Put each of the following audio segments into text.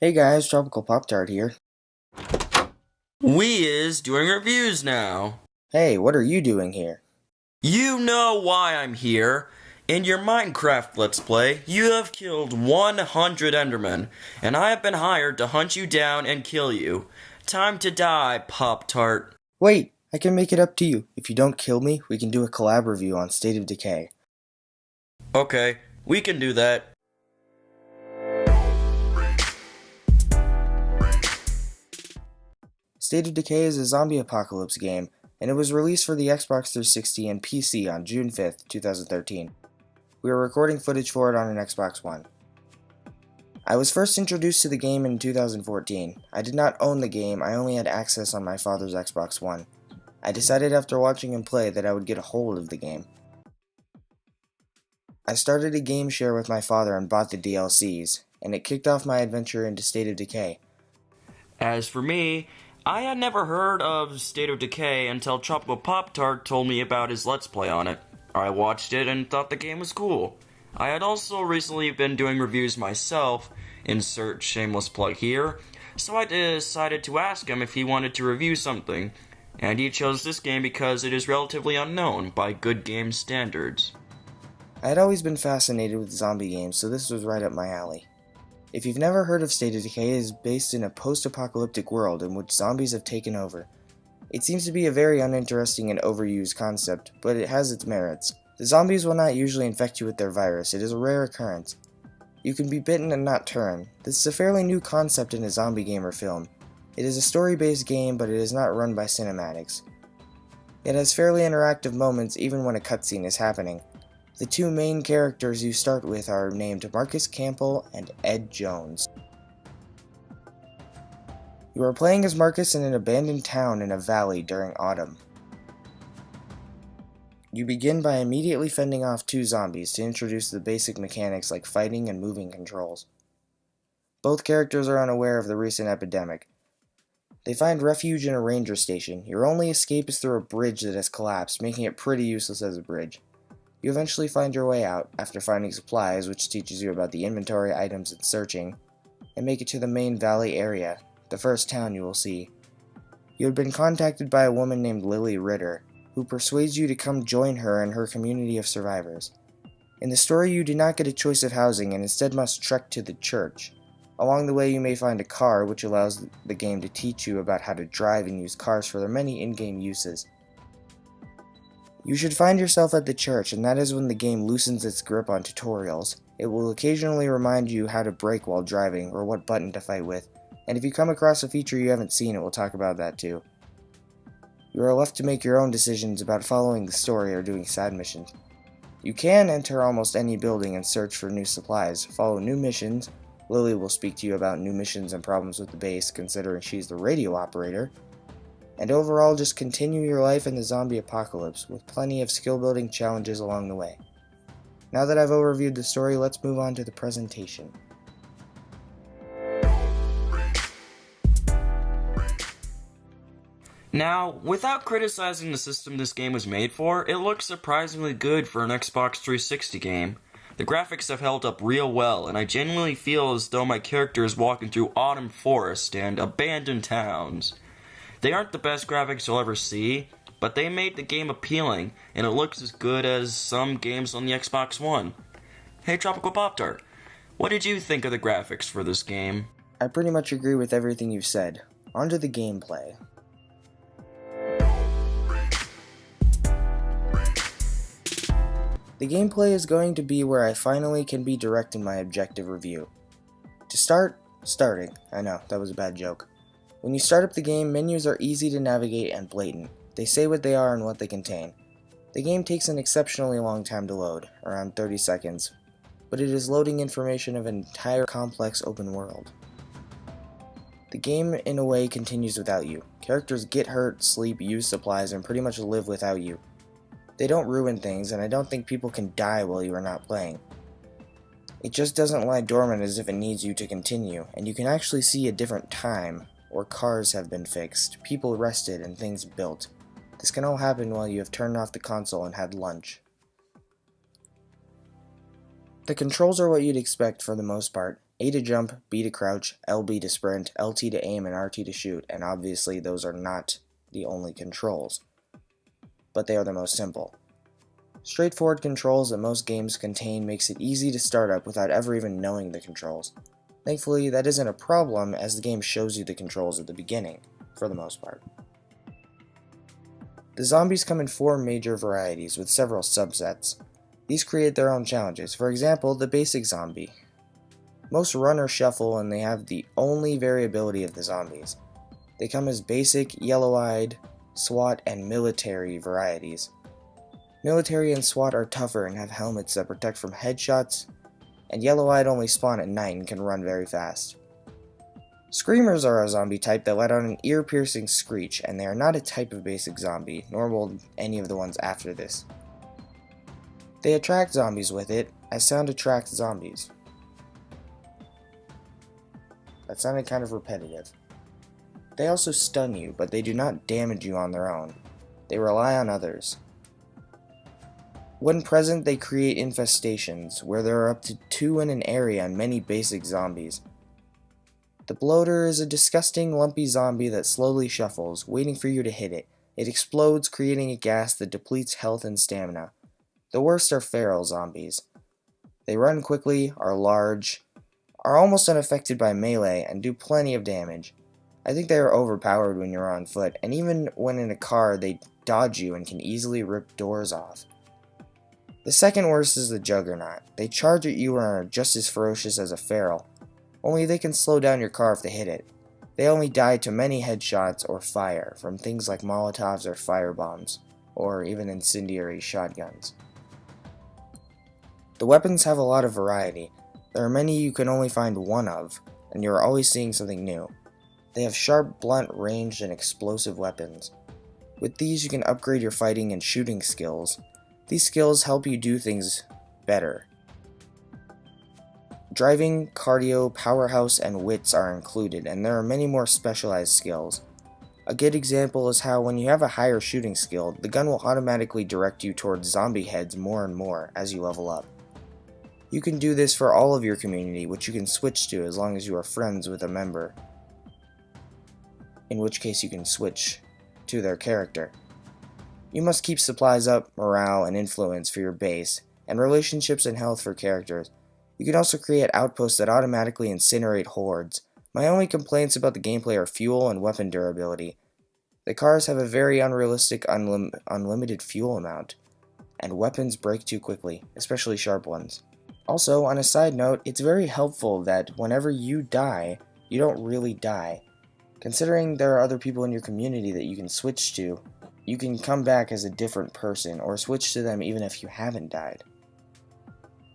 Hey guys, Tropical Poptart here. We is doing reviews now. Hey, what are you doing here? You know why I'm here. In your Minecraft Let's Play, you have killed 100 Endermen, and I have been hired to hunt you down and kill you. Time to die, Poptart. Wait, I can make it up to you. If you don't kill me, we can do a collab review on State of Decay. Okay, we can do that. State of Decay is a zombie apocalypse game, and it was released for the Xbox 360 and PC on June 5th, 2013. We are recording footage for it on an Xbox One. I was first introduced to the game in 2014. I did not own the game, I only had access on my father's Xbox One. I decided after watching him play that I would get a hold of the game. I started a game share with my father and bought the DLCs, and it kicked off my adventure into State of Decay. As for me, I had never heard of State of Decay until Tropical Pop-Tart told me about his Let's Play on it. I watched it and thought the game was cool. I had also recently been doing reviews myself, insert shameless plug here, so I decided to ask him if he wanted to review something, and he chose this game because it is relatively unknown by good game standards. I had always been fascinated with zombie games, so this was right up my alley. If you've never heard of State of Decay, it is based in a post-apocalyptic world in which zombies have taken over. It seems to be a very uninteresting and overused concept, but it has its merits. The zombies will not usually infect you with their virus, it is a rare occurrence. You can be bitten and not turn. This is a fairly new concept in a zombie game or film. It is a story-based game, but it is not run by cinematics. It has fairly interactive moments even when a cutscene is happening. The two main characters you start with are named Marcus Campbell and Ed Jones. You are playing as Marcus in an abandoned town in a valley during autumn. You begin by immediately fending off two zombies to introduce the basic mechanics like fighting and moving controls. Both characters are unaware of the recent epidemic. They find refuge in a ranger station. Your only escape is through a bridge that has collapsed, making it pretty useless as a bridge. You eventually find your way out, after finding supplies, which teaches you about the inventory items and searching, and make it to the main valley area, the first town you will see. You had been contacted by a woman named Lily Ritter, who persuades you to come join her in her community of survivors. In the story you do not get a choice of housing and instead must trek to the church. Along the way you may find a car, which allows the game to teach you about how to drive and use cars for their many in-game uses. You should find yourself at the church, and that is when the game loosens its grip on tutorials. It will occasionally remind you how to brake while driving, or what button to fight with, and if you come across a feature you haven't seen, it will talk about that too. You are left to make your own decisions about following the story or doing side missions. You can enter almost any building and search for new supplies, follow new missions. Lily will speak to you about new missions and problems with the base, considering she's the radio operator. And overall, just continue your life in the zombie apocalypse, with plenty of skill-building challenges along the way. Now that I've overviewed the story, let's move on to the presentation. Now, without criticizing the system this game was made for, it looks surprisingly good for an Xbox 360 game. The graphics have held up real well, and I genuinely feel as though my character is walking through autumn forest and abandoned towns. They aren't the best graphics you'll ever see, but they made the game appealing, and it looks as good as some games on the Xbox One. Hey Tropical Pop-Tart, what did you think of the graphics for this game? I pretty much agree with everything you've said. On to the gameplay. The gameplay is going to be where I finally can be direct in my objective review. To starting. I know, that was a bad joke. When you start up the game, menus are easy to navigate and blatant. They say what they are and what they contain. The game takes an exceptionally long time to load, around 30 seconds, but it is loading information of an entire complex open world. The game, in a way, continues without you. Characters get hurt, sleep, use supplies, and pretty much live without you. They don't ruin things, and I don't think people can die while you are not playing. It just doesn't lie dormant as if it needs you to continue, and you can actually see a different time, or cars have been fixed, people rested, and things built. This can all happen while you have turned off the console and had lunch. The controls are what you'd expect for the most part. A to jump, B to crouch, LB to sprint, LT to aim, and RT to shoot, and obviously those are not the only controls, but they are the most simple. Straightforward controls that most games contain makes it easy to start up without ever even knowing the controls. Thankfully, that isn't a problem as the game shows you the controls at the beginning, for the most part. The zombies come in 4 major varieties with several subsets. These create their own challenges. For example, the basic zombie. Most run or shuffle and they have the only variability of the zombies. They come as basic, yellow-eyed, SWAT, and military varieties. Military and SWAT are tougher and have helmets that protect from headshots, and yellow-eyed only spawn at night and can run very fast. Screamers are a zombie type that let out an ear-piercing screech, and they are not a type of basic zombie, nor will any of the ones after this. They attract zombies with it, as sound attracts zombies. That sounded kind of repetitive. They also stun you, but they do not damage you on their own. They rely on others. When present, they create infestations, where there are up to 2 in an area and many basic zombies. The bloater is a disgusting, lumpy zombie that slowly shuffles, waiting for you to hit it. It explodes, creating a gas that depletes health and stamina. The worst are feral zombies. They run quickly, are large, are almost unaffected by melee, and do plenty of damage. I think they are overpowered when you're on foot, and even when in a car, they dodge you and can easily rip doors off. The second worst is the Juggernaut. They charge at you and are just as ferocious as a feral, only they can slow down your car if they hit it. They only die to many headshots or fire from things like Molotovs or firebombs, or even incendiary shotguns. The weapons have a lot of variety. There are many you can only find one of, and you are always seeing something new. They have sharp, blunt, ranged, and explosive weapons. With these you can upgrade your fighting and shooting skills. These skills help you do things better. Driving, cardio, powerhouse, and wits are included, and there are many more specialized skills. A good example is how when you have a higher shooting skill, the gun will automatically direct you towards zombie heads more and more as you level up. You can do this for all of your community, which you can switch to as long as you are friends with a member, in which case you can switch to their character. You must keep supplies up, morale, and influence for your base, and relationships and health for characters. You can also create outposts that automatically incinerate hordes. My only complaints about the gameplay are fuel and weapon durability. The cars have a very unrealistic unlimited fuel amount, and weapons break too quickly, especially sharp ones. Also, on a side note, it's very helpful that whenever you die, you don't really die. Considering there are other people in your community that you can switch to, you can come back as a different person, or switch to them even if you haven't died.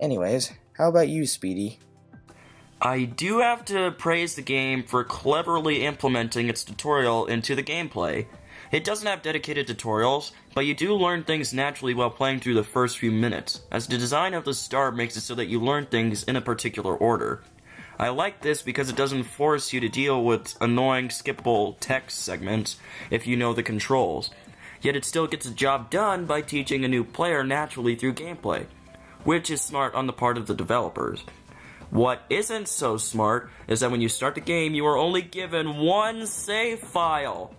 Anyways, how about you, Speedy? I do have to praise the game for cleverly implementing its tutorial into the gameplay. It doesn't have dedicated tutorials, but you do learn things naturally while playing through the first few minutes, as the design of the start makes it so that you learn things in a particular order. I like this because it doesn't force you to deal with annoying skippable text segments if you know the controls, yet it still gets the job done by teaching a new player naturally through gameplay, which is smart on the part of the developers. What isn't so smart is that when you start the game, you are only given one save file.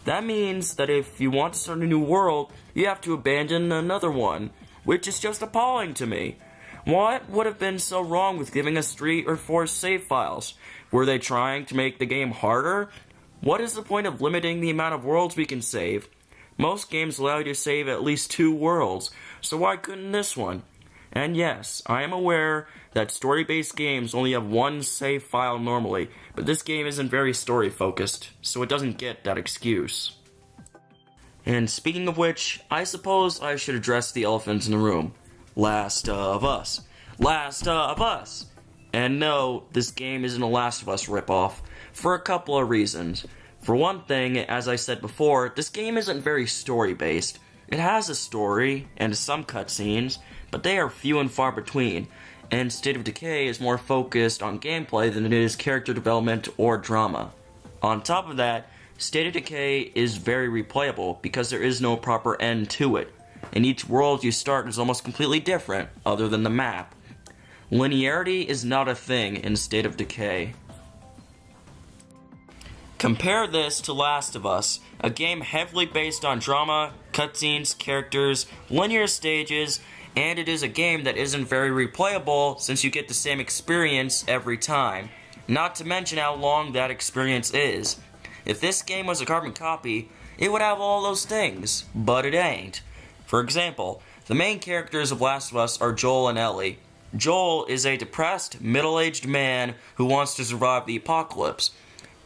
That means that if you want to start a new world, you have to abandon another one, which is just appalling to me. What would have been so wrong with giving us 3 or 4 save files? Were they trying to make the game harder? What is the point of limiting the amount of worlds we can save? Most games allow you to save at least 2 worlds, so why couldn't this one? And yes, I am aware that story-based games only have 1 save file normally, but this game isn't very story-focused, so it doesn't get that excuse. And speaking of which, I suppose I should address the elephant in the room. Last of Us. Last of Us! And no, this game isn't a Last of Us ripoff, for a couple of reasons. For one thing, as I said before, this game isn't very story-based. It has a story, and some cutscenes, but they are few and far between, and State of Decay is more focused on gameplay than it is character development or drama. On top of that, State of Decay is very replayable because there is no proper end to it, and each world you start is almost completely different, other than the map. Linearity is not a thing in State of Decay. Compare this to Last of Us, a game heavily based on drama, cutscenes, characters, linear stages, and it is a game that isn't very replayable since you get the same experience every time. Not to mention how long that experience is. If this game was a carbon copy, it would have all those things, but it ain't. For example, the main characters of Last of Us are Joel and Ellie. Joel is a depressed, middle-aged man who wants to survive the apocalypse.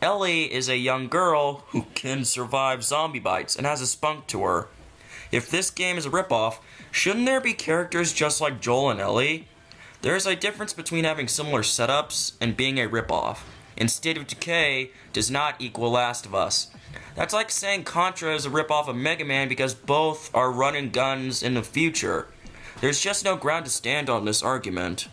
Ellie is a young girl who can survive zombie bites and has a spunk to her. If this game is a ripoff, shouldn't there be characters just like Joel and Ellie? There's a difference between having similar setups and being a ripoff, and State of Decay does not equal Last of Us. That's like saying Contra is a ripoff of Mega Man because both are running guns in the future. There's just no ground to stand on this argument.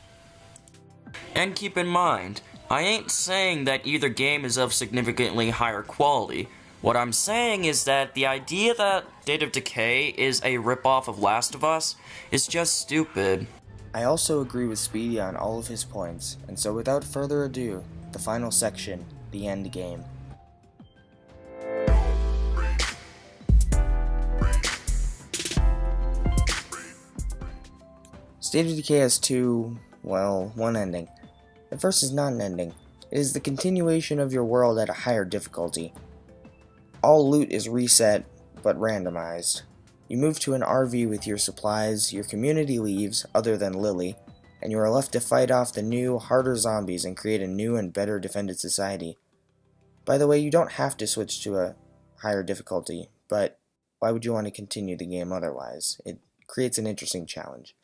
And keep in mind, I ain't saying that either game is of significantly higher quality. What I'm saying is that the idea that State of Decay is a ripoff of Last of Us is just stupid. I also agree with Speedy on all of his points, and so without further ado, the final section, the end game. State of Decay has one ending. The first is not an ending. It is the continuation of your world at a higher difficulty. All loot is reset, but randomized. You move to an RV with your supplies, your community leaves, other than Lily, and you are left to fight off the new, harder zombies and create a new and better defended society. By the way, you don't have to switch to a higher difficulty, but why would you want to continue the game otherwise? It creates an interesting challenge.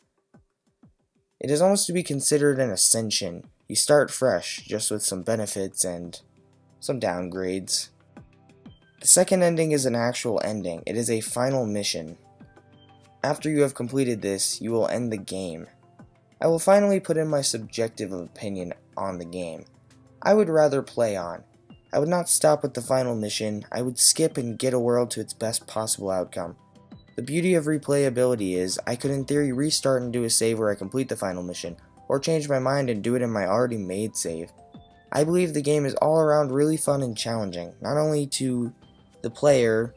It is almost to be considered an ascension. You start fresh, just with some benefits and some downgrades. The second ending is an actual ending. It is a final mission. After you have completed this, you will end the game. I will finally put in my subjective opinion on the game. I would rather play on. I would not stop with the final mission. I would skip and get a world to its best possible outcome. The beauty of replayability is, I could in theory restart and do a save where I complete the final mission, or change my mind and do it in my already made save. I believe the game is all around really fun and challenging, not only to the player,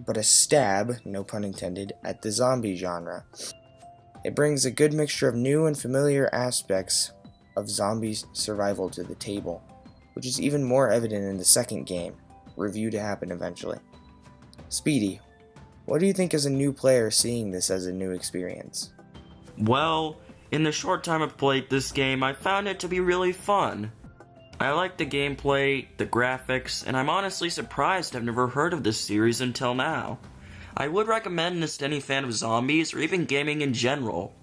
but a stab, no pun intended, at the zombie genre. It brings a good mixture of new and familiar aspects of zombie survival to the table, which is even more evident in the second game, review to happen eventually. Speedy, what do you think as a new player seeing this as a new experience? Well, in the short time I've played this game, I found it to be really fun. I like the gameplay, the graphics, and I'm honestly surprised I've never heard of this series until now. I would recommend this to any fan of zombies or even gaming in general.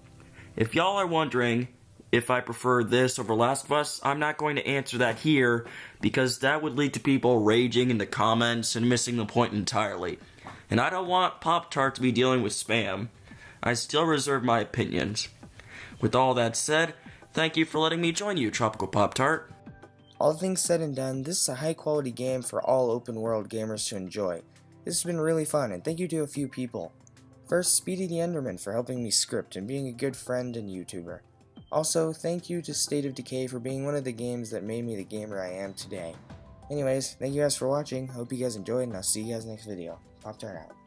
If y'all are wondering if I prefer this over Last of Us, I'm not going to answer that here because that would lead to people raging in the comments and missing the point entirely. And I don't want Poptart to be dealing with spam. I still reserve my opinions. With all that said, thank you for letting me join you, Tropical Poptart. All things said and done, this is a high quality game for all open world gamers to enjoy. This has been really fun, and thank you to a few people. First, SpeedythEnderman for helping me script and being a good friend and YouTuber. Also, thank you to State of Decay for being one of the games that made me the gamer I am today. Anyways, thank you guys for watching, hope you guys enjoyed, and I'll see you guys next video. Poptart out.